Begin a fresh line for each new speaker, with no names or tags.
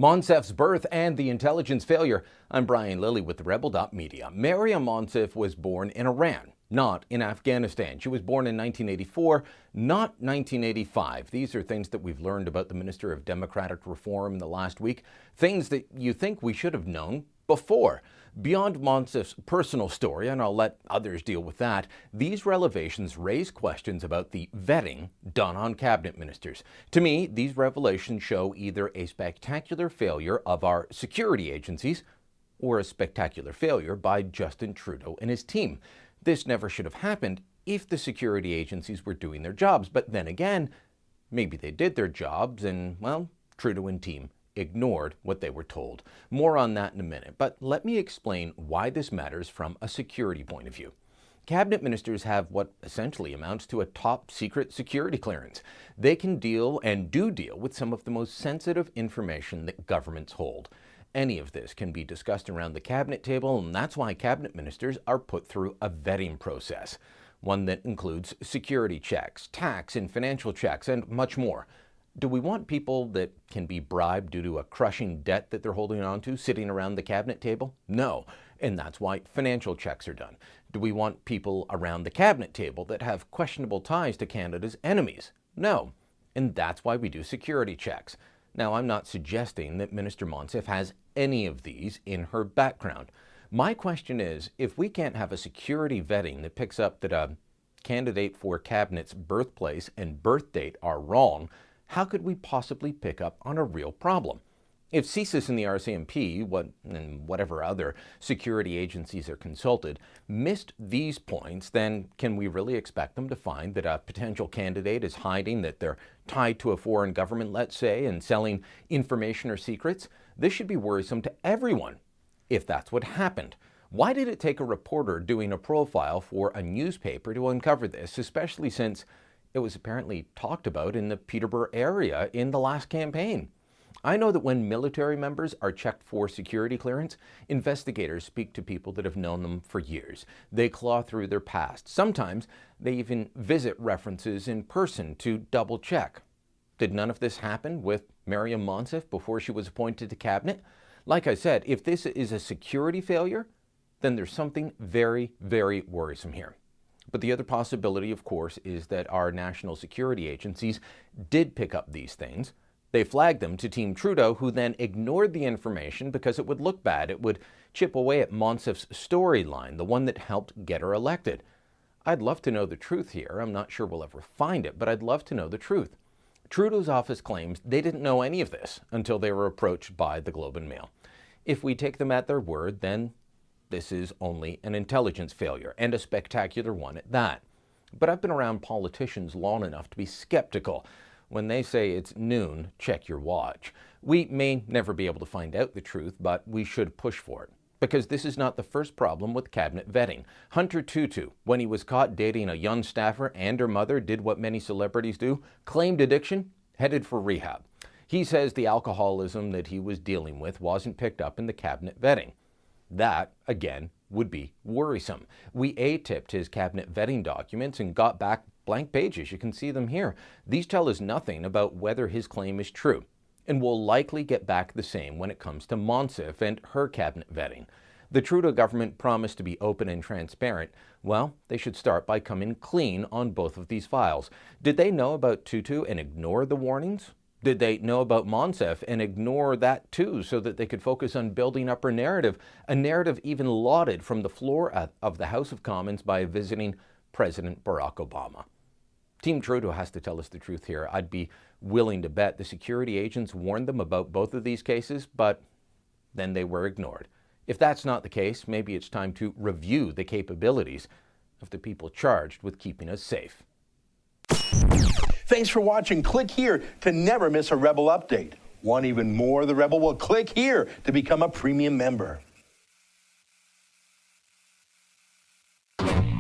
Monsef's birth and the intelligence failure. I'm Brian Lilly with the Rebel.media. Maryam Monsef was born in Iran, not in Afghanistan. She was born in 1984, not 1985. These are things that we've learned about the Minister of Democratic Reform in the last week, things that you think we should have known before. Beyond Monsef's personal story, and I'll let others deal with that, these revelations raise questions about the vetting done on cabinet ministers. To me, these revelations show either a spectacular failure of our security agencies or a spectacular failure by Justin Trudeau and his team. This never should have happened if the security agencies were doing their jobs. But then again, maybe they did their jobs and, well, Trudeau and team ignored what they were told. More on that in a minute, but let me explain why this matters from a security point of view. Cabinet ministers have what essentially amounts to a top secret security clearance. They can deal and do deal with some of the most sensitive information that governments hold. Any of this can be discussed around the cabinet table, and that's why cabinet ministers are put through a vetting process, one that includes security checks, tax and financial checks, and much more. Do we want people that can be bribed due to a crushing debt that they're holding on to sitting around the cabinet table? No, and that's why financial checks are done. Do we want people around the cabinet table that have questionable ties to Canada's enemies? No, and that's why we do security checks. Now, I'm not suggesting that Minister Monsef has any of these in her background. My question is, if we can't have a security vetting that picks up that a candidate for cabinet's birthplace and birth date are wrong, how could we possibly pick up on a real problem? If CSIS and the RCMP, and whatever other security agencies are consulted, missed these points, then can we really expect them to find that a potential candidate is hiding, that they're tied to a foreign government, let's say, and selling information or secrets? This should be worrisome to everyone if that's what happened. Why did it take a reporter doing a profile for a newspaper to uncover this, especially since it was apparently talked about in the Peterborough area in the last campaign? I know that when military members are checked for security clearance, investigators speak to people that have known them for years. They claw through their past. Sometimes they even visit references in person to double check. Did none of this happen with Maryam Monsef before she was appointed to cabinet? Like I said, if this is a security failure, then there's something very, very worrisome here. But the other possibility, of course, is that our national security agencies did pick up these things. They flagged them to Team Trudeau, who then ignored the information because it would look bad. It would chip away at Monsef's storyline, the one that helped get her elected. I'd love to know the truth here. I'm not sure we'll ever find it, but I'd love to know the truth. Trudeau's office claims they didn't know any of this until they were approached by the Globe and Mail. If we take them at their word, then this is only an intelligence failure, and a spectacular one at that. But I've been around politicians long enough to be skeptical. When they say it's noon, check your watch. We may never be able to find out the truth, but we should push for it. Because this is not the first problem with cabinet vetting. Hunter Tutu, when he was caught dating a young staffer and her mother, did what many celebrities do, claimed addiction, headed for rehab. He says the alcoholism that he was dealing with wasn't picked up in the cabinet vetting. That, again, would be worrisome. We A-tipped his cabinet vetting documents and got back blank pages. You can see them here. These tell us nothing about whether his claim is true, and we'll likely get back the same when it comes to Monsef and her cabinet vetting. The Trudeau government promised to be open and transparent. Well, they should start by coming clean on both of these files. Did they know about Tutu and ignore the warnings? Did they know about Monsef and ignore that too so that they could focus on building up her narrative, a narrative even lauded from the floor of the House of Commons by visiting President Barack Obama? Team Trudeau has to tell us the truth here. I'd be willing to bet the security agents warned them about both of these cases, but then they were ignored. If that's not the case, maybe it's time to review the capabilities of the people charged with keeping us safe.
Thanks for watching. Click here to never miss a Rebel update. Want even more of the Rebel? Well, click here to become a premium member.